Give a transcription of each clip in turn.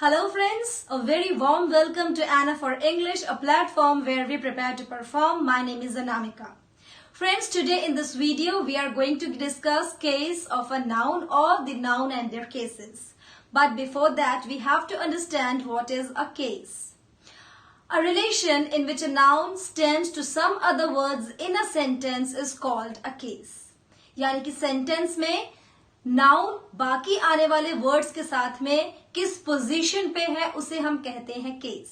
Hello friends, a very warm welcome to Anna for English, a platform where we prepare to perform. My name is Anamika. Friends, today in this video we are going to discuss case of a noun or the noun and their cases. But before that we have to understand what is a case. A relation in which a noun stands to some other words in a sentence is called a case. यानी कि sentence में noun बाकी आने वाले words के साथ में किस पोजीशन पे है उसे हम कहते हैं case.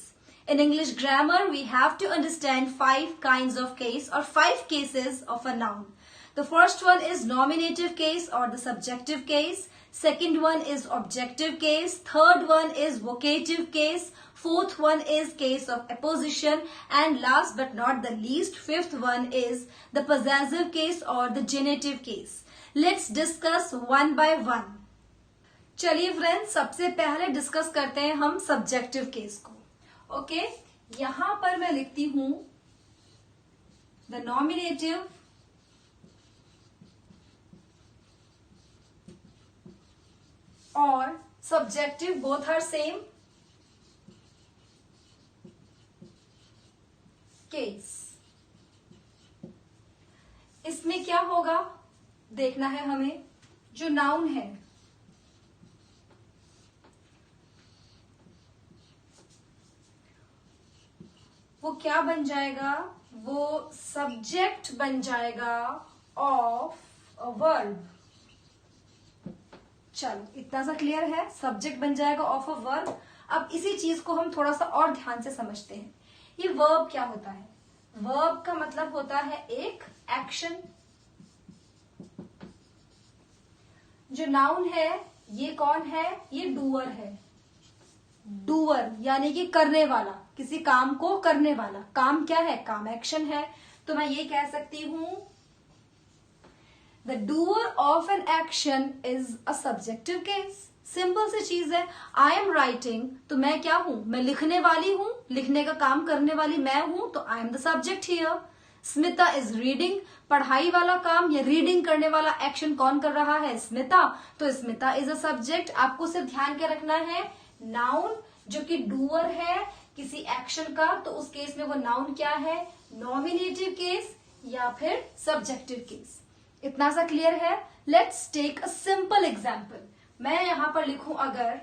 In English grammar we have to understand 5 kinds of case or 5 cases of a noun. The first one is nominative case or the subjective case. Second one is objective case. Third one is vocative case. Fourth one is case of apposition. And last but not the least, fifth one is the possessive case or the genitive case. Let's discuss one by one. चलिए friends, सबसे पहले discuss करते हैं हम subjective case को. Okay, यहां पर मैं लिखती हूं द नॉमिनेटिव और subjective both are same case. इसमें क्या होगा देखना है हमें. जो नाउन है वो क्या बन जाएगा, वो सब्जेक्ट बन जाएगा ऑफ अ वर्ब. चलो इतना सा क्लियर है, सब्जेक्ट बन जाएगा ऑफ अ वर्ब. अब इसी चीज को हम थोड़ा सा और ध्यान से समझते हैं. ये वर्ब क्या होता है? वर्ब का मतलब होता है एक एक्शन. जो नाउन है ये कौन है? ये डूअर है. डूअर यानी कि करने वाला, किसी काम को करने वाला. काम क्या है? काम एक्शन है. तो मैं ये कह सकती हूं the doer of an action is a subjective case. Simple सी चीज है. आई एम राइटिंग, तो मैं क्या हूं? मैं लिखने वाली हूं. लिखने का काम करने वाली मैं हूं, तो I am the subject here. Smita is reading, पढ़ाई वाला काम या रीडिंग करने वाला एक्शन कौन कर रहा है? स्मिता. तो स्मिता इज अ सब्जेक्ट. आपको सिर्फ ध्यान क्या रखना है, नाउन जो कि डूअर है किसी एक्शन का, तो उस केस में वो नाउन क्या है? नॉमिनेटिव केस या फिर सब्जेक्टिव केस. इतना सा क्लियर है. Let's take a simple example. मैं यहां पर लिखूं अगर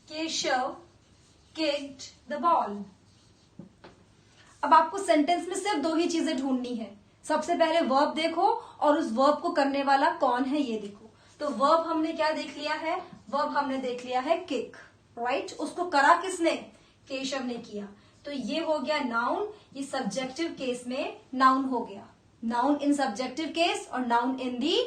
केशव किक्ड द बॉल. अब आपको सेंटेंस में सिर्फ दो ही चीजें ढूंढनी है. सबसे पहले वर्ब देखो और उस वर्ब को करने वाला कौन है ये देखो. तो वर्ब हमने क्या देख लिया है? वर्ब हमने देख लिया है किक. राइट. उसको करा किसने? केशव ने किया. तो ये हो गया नाउन. ये सब्जेक्टिव केस में नाउन हो गया. नाउन इन सब्जेक्टिव केस और noun in the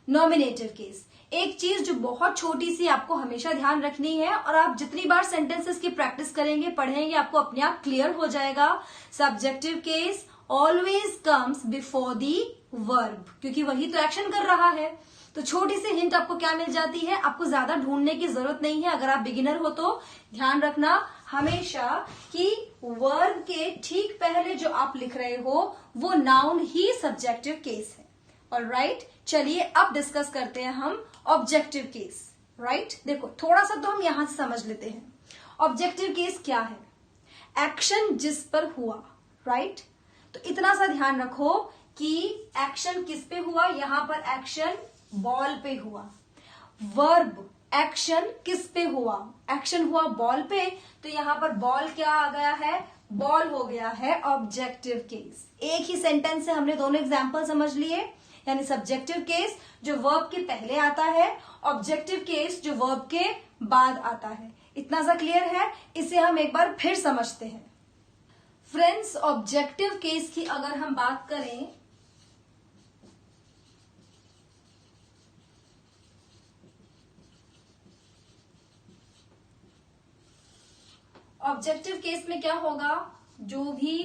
nominative case. एक चीज जो बहुत छोटी सी आपको हमेशा ध्यान रखनी है, और आप जितनी बार सेंटेंसेस की प्रैक्टिस करेंगे पढ़ेंगे आपको अपने आप क्लियर हो जाएगा. Subjective case always comes before the verb, क्योंकि वही तो एक्शन कर रहा है. तो छोटी सी हिंट आपको क्या मिल जाती है, आपको ज्यादा ढूंढने की जरूरत नहीं है. अगर आप बिगिनर हो तो ध्यान रखना हमेशा कि वर्ब के ठीक पहले जो आप लिख रहे हो वो नाउन ही सब्जेक्टिव केस है. ऑलराइट, चलिए अब डिस्कस करते हैं हम ऑब्जेक्टिव केस. राइट, देखो थोड़ा सा तो हम यहां से समझ लेते हैं. ऑब्जेक्टिव केस क्या है? एक्शन जिस पर हुआ. राइट, तो इतना सा ध्यान रखो कि एक्शन किस पे हुआ. यहां पर एक्शन बॉल पे हुआ. वर्ब एक्शन किस पे हुआ? एक्शन हुआ बॉल पे, तो यहां पर बॉल क्या आ गया है? बॉल हो गया है ऑब्जेक्टिव केस. एक ही सेंटेंस से हमने दोनों एग्जाम्पल समझ लिए. यानी सब्जेक्टिव केस जो वर्ब के पहले आता है, ऑब्जेक्टिव केस जो वर्ब के बाद आता है. इतना सा क्लियर है. इसे हम एक बार फिर समझते हैं. फ्रेंड्स, ऑब्जेक्टिव केस की अगर हम बात करें ऑब्जेक्टिव केस में क्या होगा? जो भी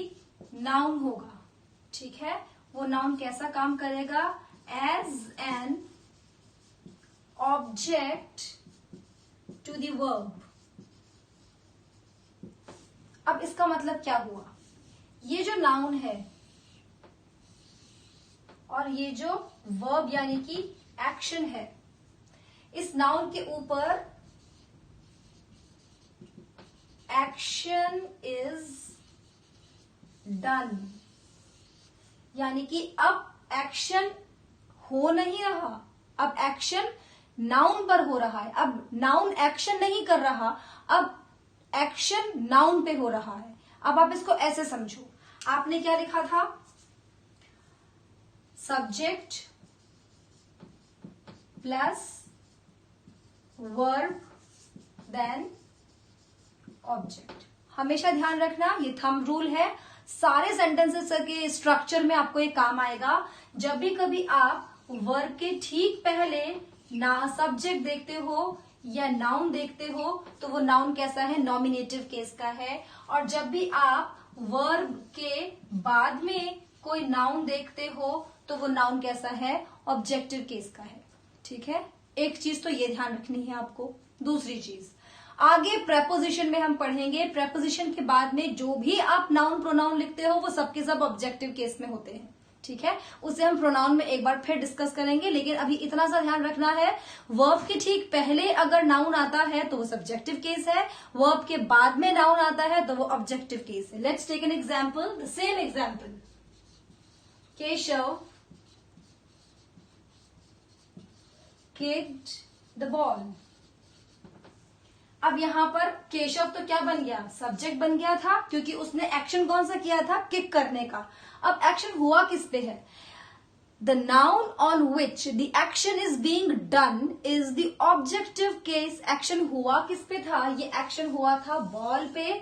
नाउन होगा, ठीक है, वो नाउन कैसा काम करेगा? As an object to the verb. अब इसका मतलब क्या हुआ? ये जो नाउन है और ये जो वर्ब यानी कि एक्शन है, इस नाउन के ऊपर एक्शन इज डन, यानी कि अब एक्शन हो नहीं रहा, अब एक्शन नाउन पर हो रहा है। अब नाउन एक्शन नहीं कर रहा, अब एक्शन नाउन पे हो रहा है। अब आप इसको ऐसे समझो, आपने क्या लिखा था, subject plus verb then object. हमेशा ध्यान रखना, ये थंब रूल है, सारे सेंटेंसेस के स्ट्रक्चर में आपको ये काम आएगा। जब भी कभी आप वर्ब के ठीक पहले ना सब्जेक्ट देखते हो या नाउन देखते हो तो वो नाउन कैसा है, नॉमिनेटिव केस का है। और जब भी आप वर्ब के बाद में कोई नाउन देखते हो तो वो नाउन कैसा है, ऑब्जेक्टिव केस का है। ठीक है, एक चीज तो ये ध्यान रखनी है आपको। दूसरी चीज, आगे प्रेपोजिशन में हम पढ़ेंगे, प्रेपोजिशन के बाद में जो भी आप नाउन प्रोनाउन लिखते हो वो सबके सब ऑब्जेक्टिव केस में होते हैं। ठीक है, उसे हम प्रोनाउन में एक बार फिर डिस्कस करेंगे, लेकिन अभी इतना सा ध्यान रखना है, वर्ब के ठीक पहले अगर नाउन आता है तो वो सब्जेक्टिव केस है, वर्ब के बाद में नाउन आता है तो वो ऑब्जेक्टिव केस है। Let's take an example, the same example, Keshav kicked the ball। अब यहां पर केशव तो क्या बन गया, सब्जेक्ट बन गया था, क्योंकि उसने एक्शन कौन सा किया था, किक करने का। अब एक्शन हुआ किस पे है, the noun on which the action is being done is the objective case. Action हुआ किस पे था, ये एक्शन हुआ था बॉल पे।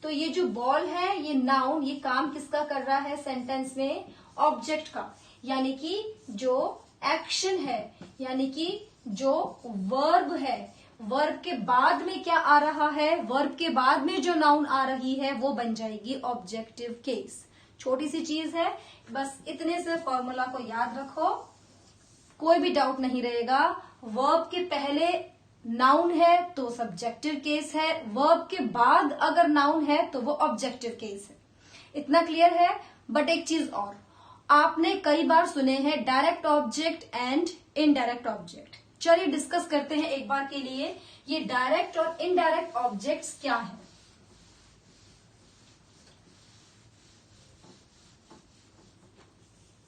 तो ये जो बॉल है, ये नाउन, ये काम किसका कर रहा है सेंटेंस में, ऑब्जेक्ट का। यानी कि जो एक्शन है, यानी कि जो वर्ब है, वर्ब के बाद में क्या आ रहा है, वर्ब के बाद में जो नाउन आ रही है वो बन जाएगी ऑब्जेक्टिव केस। छोटी सी चीज है, बस इतने से फॉर्मूला को याद रखो, कोई भी डाउट नहीं रहेगा। वर्ब के पहले नाउन है तो सब्जेक्टिव केस है, वर्ब के बाद अगर नाउन है तो वो ऑब्जेक्टिव केस है। इतना क्लियर है। बट एक चीज और, आपने कई बार सुने हैं direct object and indirect object. चलिए डिस्कस करते हैं एक बार के लिए, ये डायरेक्ट और इनडायरेक्ट ऑब्जेक्ट्स क्या है।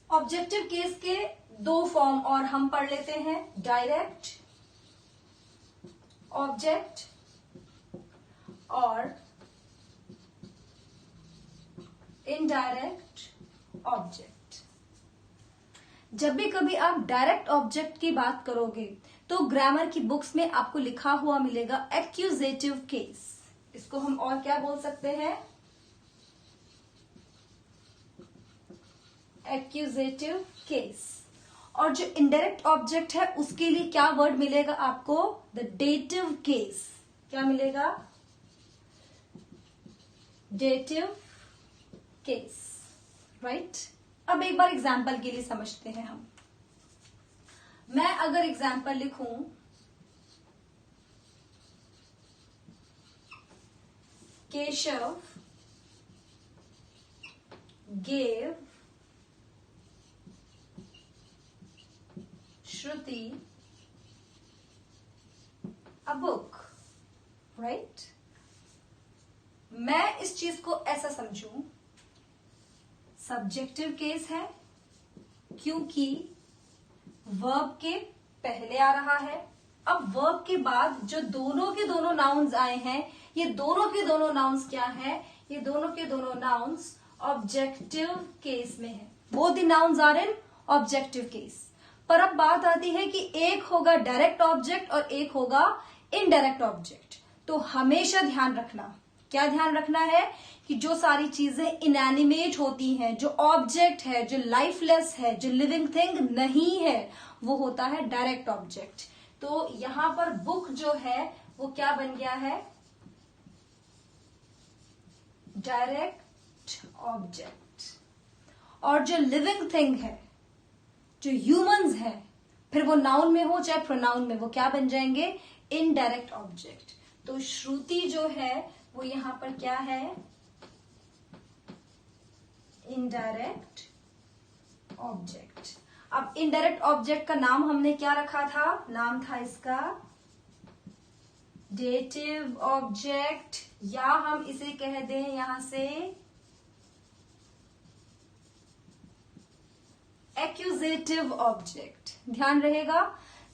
ऑब्जेक्टिव केस के दो फॉर्म और हम पढ़ लेते हैं, डायरेक्ट ऑब्जेक्ट और इनडायरेक्ट ऑब्जेक्ट। जब भी कभी आप डायरेक्ट ऑब्जेक्ट की बात करोगे तो ग्रामर की बुक्स में आपको लिखा हुआ मिलेगा एक्यूजेटिव केस। इसको हम और क्या बोल सकते हैं, एक्यूजेटिव केस। और जो इनडायरेक्ट ऑब्जेक्ट है उसके लिए क्या वर्ड मिलेगा आपको, द डेटिव केस। क्या मिलेगा, डेटिव केस, राइट। अब एक बार एग्जाम्पल के लिए समझते हैं हम। मैं अगर एग्जाम्पल लिखूं, Keshav gave Shruti a book, right? मैं इस चीज को ऐसा समझूं, सब्जेक्टिव केस है क्योंकि वर्ब के पहले आ रहा है। अब वर्ब के बाद जो दोनों के दोनों नाउन्स आए हैं, ये दोनों के दोनों नाउन्स क्या हैं, ये दोनों के दोनों नाउन्स ऑब्जेक्टिव केस में है। Both the nouns are in objective case. पर अब बात आती है कि एक होगा डायरेक्ट ऑब्जेक्ट और एक होगा इनडायरेक्ट ऑब्जेक्ट। तो हमेशा ध्यान रखना, क्या ध्यान रखना है कि जो सारी चीजें इनएनिमेट होती हैं, जो ऑब्जेक्ट है, जो लाइफलेस है, जो लिविंग थिंग नहीं है, वो होता है डायरेक्ट ऑब्जेक्ट। तो यहां पर बुक जो है वो क्या बन गया है, डायरेक्ट ऑब्जेक्ट। और जो लिविंग थिंग है, जो ह्यूमंस है, फिर वो नाउन में हो चाहे प्रोनाउन में, वो क्या बन जाएंगे, इनडायरेक्ट ऑब्जेक्ट। तो श्रुति जो है वो यहां पर क्या है, इनडायरेक्ट ऑब्जेक्ट। अब इनडायरेक्ट ऑब्जेक्ट का नाम हमने क्या रखा था, नाम था इसका डेटिव ऑब्जेक्ट, या हम इसे कह दें यहां से एक्यूजेटिव ऑब्जेक्ट। ध्यान रहेगा,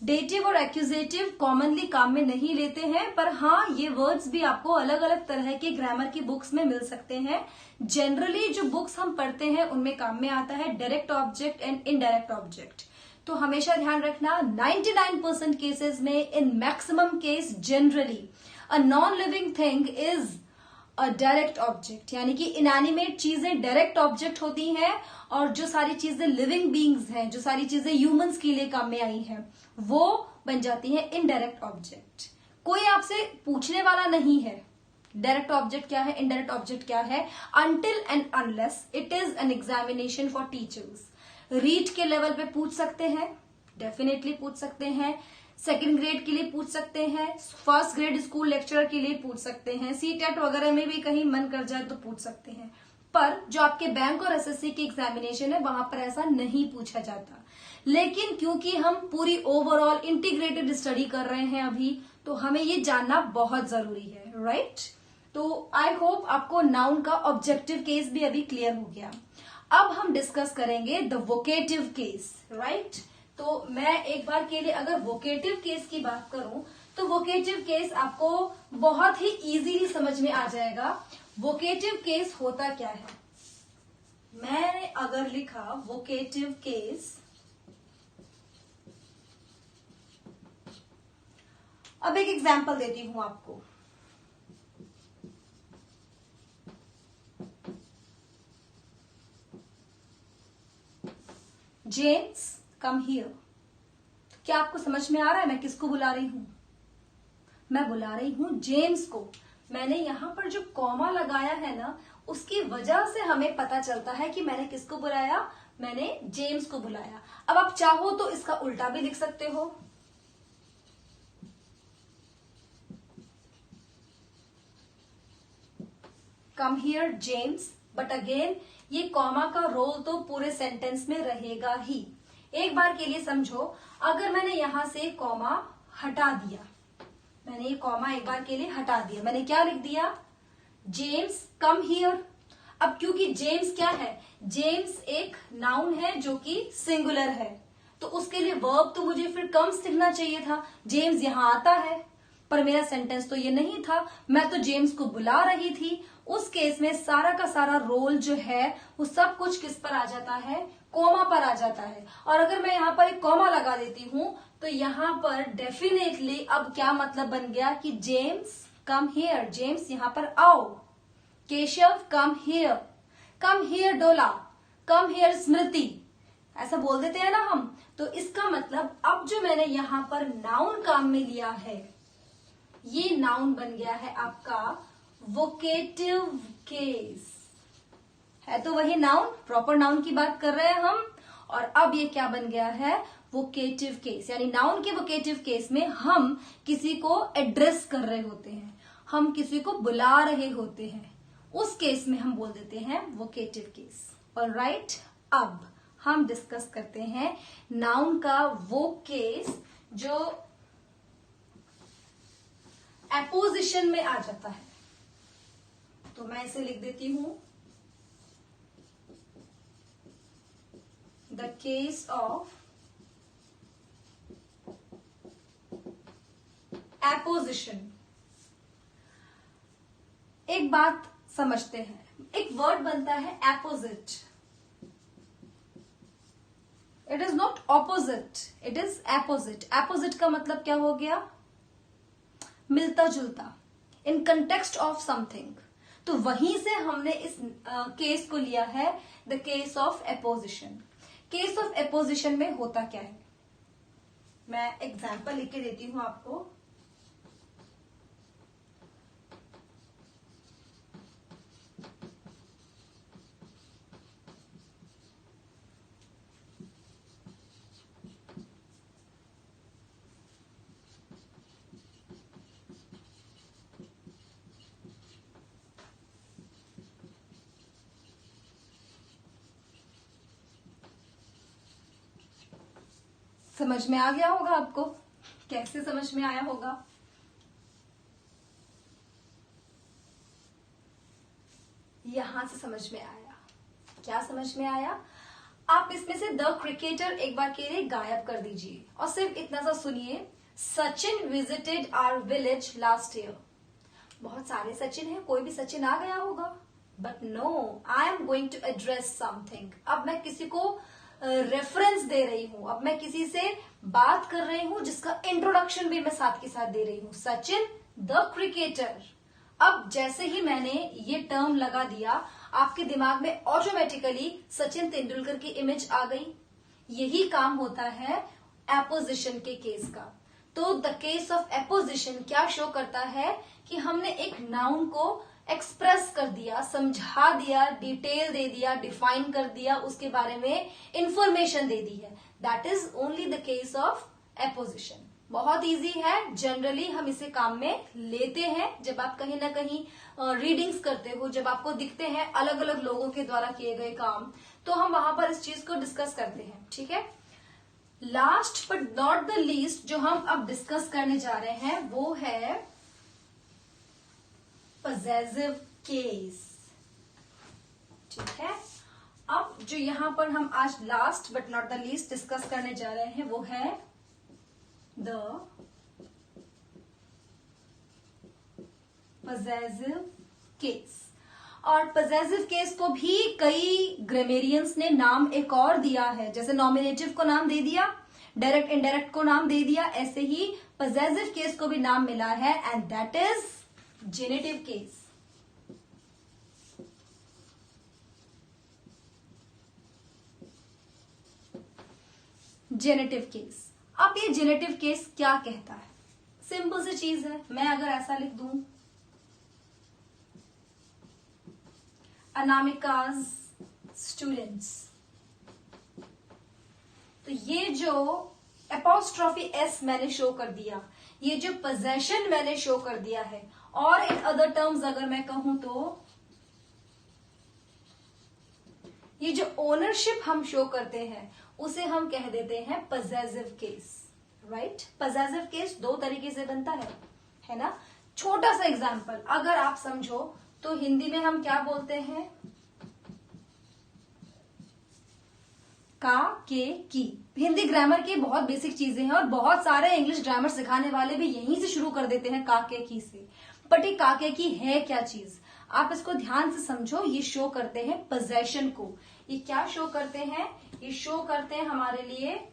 डेटिव और एक्यूजेटिव कॉमनली काम में नहीं लेते हैं, पर हाँ ये वर्ड्स भी आपको अलग अलग तरह के ग्रामर की बुक्स में मिल सकते हैं। जनरली जो बुक्स हम पढ़ते हैं उनमें काम में आता है direct object and indirect object. तो हमेशा ध्यान रखना 99% केसेस में, in maximum case generally a non living thing is a direct object, यानी कि इनएनिमेट चीजें डायरेक्ट ऑब्जेक्ट होती हैं, और जो सारी चीजें लिविंग बींग्स हैं, जो सारी चीजें ह्यूमंस के लिए काम में आई हैं, वो बन जाती हैं इनडायरेक्ट ऑब्जेक्ट। कोई आपसे पूछने वाला नहीं है डायरेक्ट ऑब्जेक्ट क्या है, इनडायरेक्ट ऑब्जेक्ट क्या है, until and unless it is an examination for teachers. Read के लेवल पे पूछ सकते हैं, डेफिनेटली पूछ सकते हैं, सेकंड ग्रेड के लिए पूछ सकते हैं, फर्स्ट ग्रेड स्कूल लेक्चरर के लिए पूछ सकते हैं, सीटेट वगैरह में भी कहीं मन कर जाए तो पूछ सकते हैं, पर जो आपके बैंक और एसएससी की एग्जामिनेशन है वहां पर ऐसा नहीं पूछा जाता। लेकिन क्योंकि हम पूरी ओवरऑल इंटीग्रेटेड स्टडी कर रहे हैं अभी, तो हमें ये जानना बहुत जरूरी है, राइट। तो आई होप आपको नाउन का ऑब्जेक्टिव केस भी अभी क्लियर हो गया। अब हम डिस्कस करेंगे द वोकेटिव केस, राइट। तो मैं एक बार के लिए अगर वोकेटिव केस की बात करूं तो वोकेटिव केस आपको बहुत ही इजीली समझ में आ जाएगा। वोकेटिव केस होता क्या है, मैंने अगर लिखा वोकेटिव केस, अब एक एग्जांपल देती हूं आपको। James come here. क्या आपको समझ में आ रहा है मैं किसको बुला रही हूं? मैं बुला रही हूं जेम्स को। मैंने यहां पर जो कॉमा लगाया है ना, उसकी वजह से हमें पता चलता है कि मैंने किसको बुलाया, मैंने जेम्स को बुलाया। अब आप चाहो तो इसका उल्टा भी लिख सकते हो, come here James, but again ये कॉमा का रोल तो पूरे सेंटेंस में रहेगा ही। एक बार के लिए समझो, अगर मैंने यहां से कॉमा हटा दिया, मैंने ये कॉमा एक बार के लिए हटा दिया, मैंने क्या लिख दिया, जेम्स कम हियर। अब क्योंकि जेम्स क्या है, जेम्स एक नाउन है जो कि सिंगुलर है, तो उसके लिए वर्ब तो मुझे फिर कम्स लिखना चाहिए था। जेम्स यहां आता है, पर मेरा सेंटेंस तो ये नहीं था, मैं तो जेम्स को बुला रही थी। उस केस में सारा का सारा रोल जो है वो सब कुछ किस पर आ जाता है, कॉमा पर आ जाता है। और अगर मैं यहाँ पर एक कॉमा लगा देती हूं तो यहाँ पर डेफिनेटली अब क्या मतलब बन गया कि जेम्स कम हियर, जेम्स यहाँ पर आओ। केशव कम हियर डोला, कम हियर स्मृति, ऐसा बोल देते हैं ना हम। तो इसका मतलब अब जो मैंने यहाँ पर नाउन काम में लिया है, ये नाउन बन गया है आपका वोकेटिव केस। है तो वही नाउन, प्रॉपर नाउन की बात कर रहे हैं हम, और अब ये क्या बन गया है, वोकेटिव केस। यानी नाउन के वोकेटिव केस में हम किसी को एड्रेस कर रहे होते हैं, हम किसी को बुला रहे होते हैं, उस केस में हम बोल देते हैं वोकेटिव केस। ऑलराइट, अब हम डिस्कस करते हैं नाउन का वो केस जो एपोजिशन में आ जाता है। तो मैं इसे लिख देती हूं, द केस ऑफ एपोजिशन। एक बात समझते हैं, एक वर्ड बनता है apposite, it is not opposite, it is apposite. Apposite का मतलब क्या हो गया, मिलता जुलता, इन कंटेक्स्ट ऑफ समथिंग। तो वहीं से हमने इस केस को लिया है, the case of apposition. Case of apposition में होता क्या है, मैं एग्जाम्पल लिख के देती हूं आपको। समझ में आ गया होगा आपको। कैसे समझ में आया होगा? यहां से समझ में आया। क्या समझ में आया? आप इसमें से द क्रिकेटर एक बार के लिए गायब कर दीजिए और सिर्फ इतना सा सुनिए, Sachin visited our village last year. बहुत सारे सचिन हैं, कोई भी सचिन आ गया होगा, but no, I am going to address something. अब मैं किसी को रेफरेंस दे रही हूं, अब मैं किसी से बात कर रही हूं जिसका इंट्रोडक्शन भी मैं साथ के साथ दे रही हूं। Sachin the cricketer. अब जैसे ही मैंने ये टर्म लगा दिया, आपके दिमाग में ऑटोमेटिकली सचिन तेंदुलकर की इमेज आ गई। यही काम होता है एपोजिशन के केस का। तो द केस ऑफ एपोजिशन क्या शो करता है कि हमने एक नाउन को एक्सप्रेस कर दिया, समझा दिया, डिटेल दे दिया, डिफाइन कर दिया, उसके बारे में इंफॉर्मेशन दे दी है। That is only the case of apposition. बहुत इजी है, जनरली हम इसे काम में लेते हैं। जब आप कहीं ना कहीं रीडिंग्स करते हो, जब आपको दिखते हैं अलग अलग लोगों के द्वारा किए गए काम, तो हम वहां पर इस चीज को डिस्कस करते हैं। ठीक है, last but not the least जो हम अब डिस्कस करने जा रहे हैं वो है पजेसिव केस। ठीक है, अब जो यहां पर हम आज last but not the least discuss करने जा रहे हैं वो है द पजेसिव केस। और पजेसिव केस को भी कई ग्रामेरियंस ने नाम एक और दिया है। जैसे नॉमिनेटिव को नाम दे दिया, डायरेक्ट इनडायरेक्ट को नाम दे दिया, ऐसे ही पजेसिव केस को भी नाम मिला है, and that is generative case. Generative case. अब ये जेनेटिव केस क्या कहता है? सिंपल सी चीज है। मैं अगर ऐसा लिख दूं, अनामिकाज स्टूडेंट्स, तो ये जो एपोस्ट्रॉफी एस मैंने शो कर दिया, ये जो पोजेशन मैंने शो कर दिया है, और इन अदर टर्म्स अगर मैं कहूं तो ये जो ओनरशिप हम शो करते हैं उसे हम कह देते हैं possessive case. Right, possessive case दो तरीके से बनता है ना। छोटा सा एग्जांपल अगर आप समझो तो हिंदी में हम क्या बोलते हैं? का, के, की। हिंदी ग्रामर की बहुत बेसिक चीजें हैं और बहुत सारे इंग्लिश ग्रामर सिखाने वाले भी यहीं से शुरू कर देते हैं का, के, की से। बट ये का, के, की है क्या चीज? आप इसको ध्यान से समझो। ये शो करते हैं पोजेशन को। ये क्या शो करते हैं? ये शो करते हैं हमारे लिए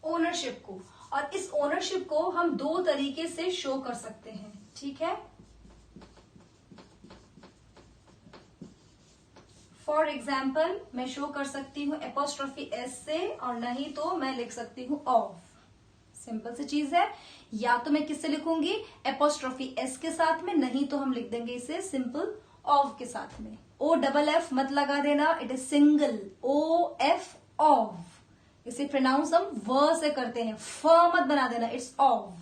ओनरशिप को, और इस ओनरशिप को हम दो तरीके से शो कर सकते हैं। ठीक है, फॉर एग्जाम्पल मैं शो कर सकती हूं एपोस्ट्रोफी एस से, और नहीं तो मैं लिख सकती हूं ऑफ। सिंपल सी चीज है। या तो मैं किससे लिखूंगी? एपोस्ट्रोफी एस के साथ में, नहीं तो हम लिख देंगे इसे सिंपल ऑफ के साथ में। ओ डबल एफ मत लगा देना, it is single O F of. इसे प्रोनाउंस हम व से करते हैं, फ मत बना देना, इट्स ऑफ।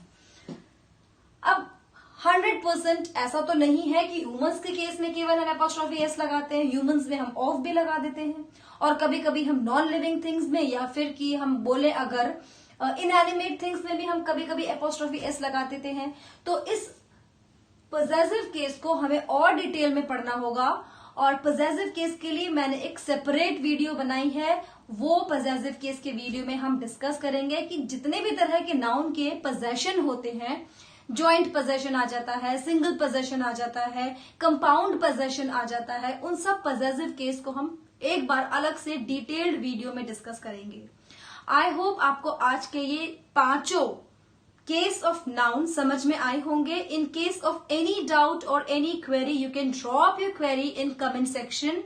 अब 100% ऐसा तो नहीं है कि ह्यूमंस के केस में केवल हम एपोस्ट्रोफी एस लगाते हैं, ह्यूमंस में हम ऑफ भी लगा देते हैं, और कभी कभी हम नॉन लिविंग थिंग्स में, या फिर कि हम बोले अगर इनएनिमेट थिंग्स में भी हम कभी कभी एपोस्ट्रोफी एस लगा देते हैं। तो इस पजेसिव केस को हमें और डिटेल में पढ़ना होगा, और पजेसिव केस के लिए मैंने एक सेपरेट वीडियो बनाई है। वो पजेसिव केस के वीडियो में हम डिस्कस करेंगे कि जितने भी तरह के नाउन के पोजेशन होते हैं, जॉइंट पोजेशन आ जाता है, सिंगल पोजेशन आ जाता है, कंपाउंड पोजेशन आ जाता है, उन सब पजेसिव केस को हम एक बार अलग से डिटेल्ड वीडियो में डिस्कस करेंगे। आई होप आपको आज के ये पांचों केस ऑफ नाउन समझ में आए होंगे। In case of any doubt और any query you can drop your query in comment section.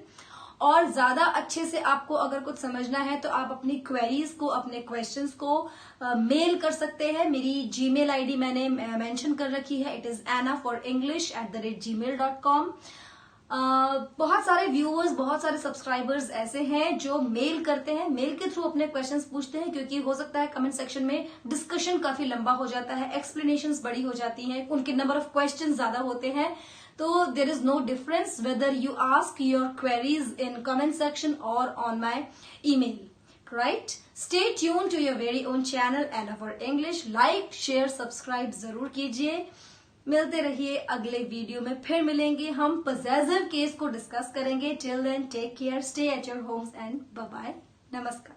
और ज्यादा अच्छे से आपको अगर कुछ समझना है तो आप अपनी क्वेरीज को, अपने क्वेश्चंस को मेल कर सकते हैं। मेरी जीमेल आईडी मैंने मेंशन कर रखी है, इट इज anna4english@gmail.com। बहुत सारे व्यूअर्स, बहुत सारे सब्सक्राइबर्स ऐसे हैं जो मेल करते हैं, मेल के थ्रू अपने क्वेश्चंस पूछते हैं, क्योंकि हो सकता है कमेंट सेक्शन में डिस्कशन काफी लंबा हो जाता है, एक्सप्लेनेशंस बड़ी हो जाती हैं, उनके नंबर ऑफ क्वेश्चंस ज्यादा होते हैं। तो there is no difference whether you ask your queries in comment section और on my email, right? Stay tune to your very own channel and our English. Like, share, subscribe जरूर कीजिए. मिलते रहिए अगले वीडियो में. फिर मिलेंगे हम, पजेसिव केस को डिस्कस करेंगे. Till then take care, stay at your homes and bye bye. नमस्कार.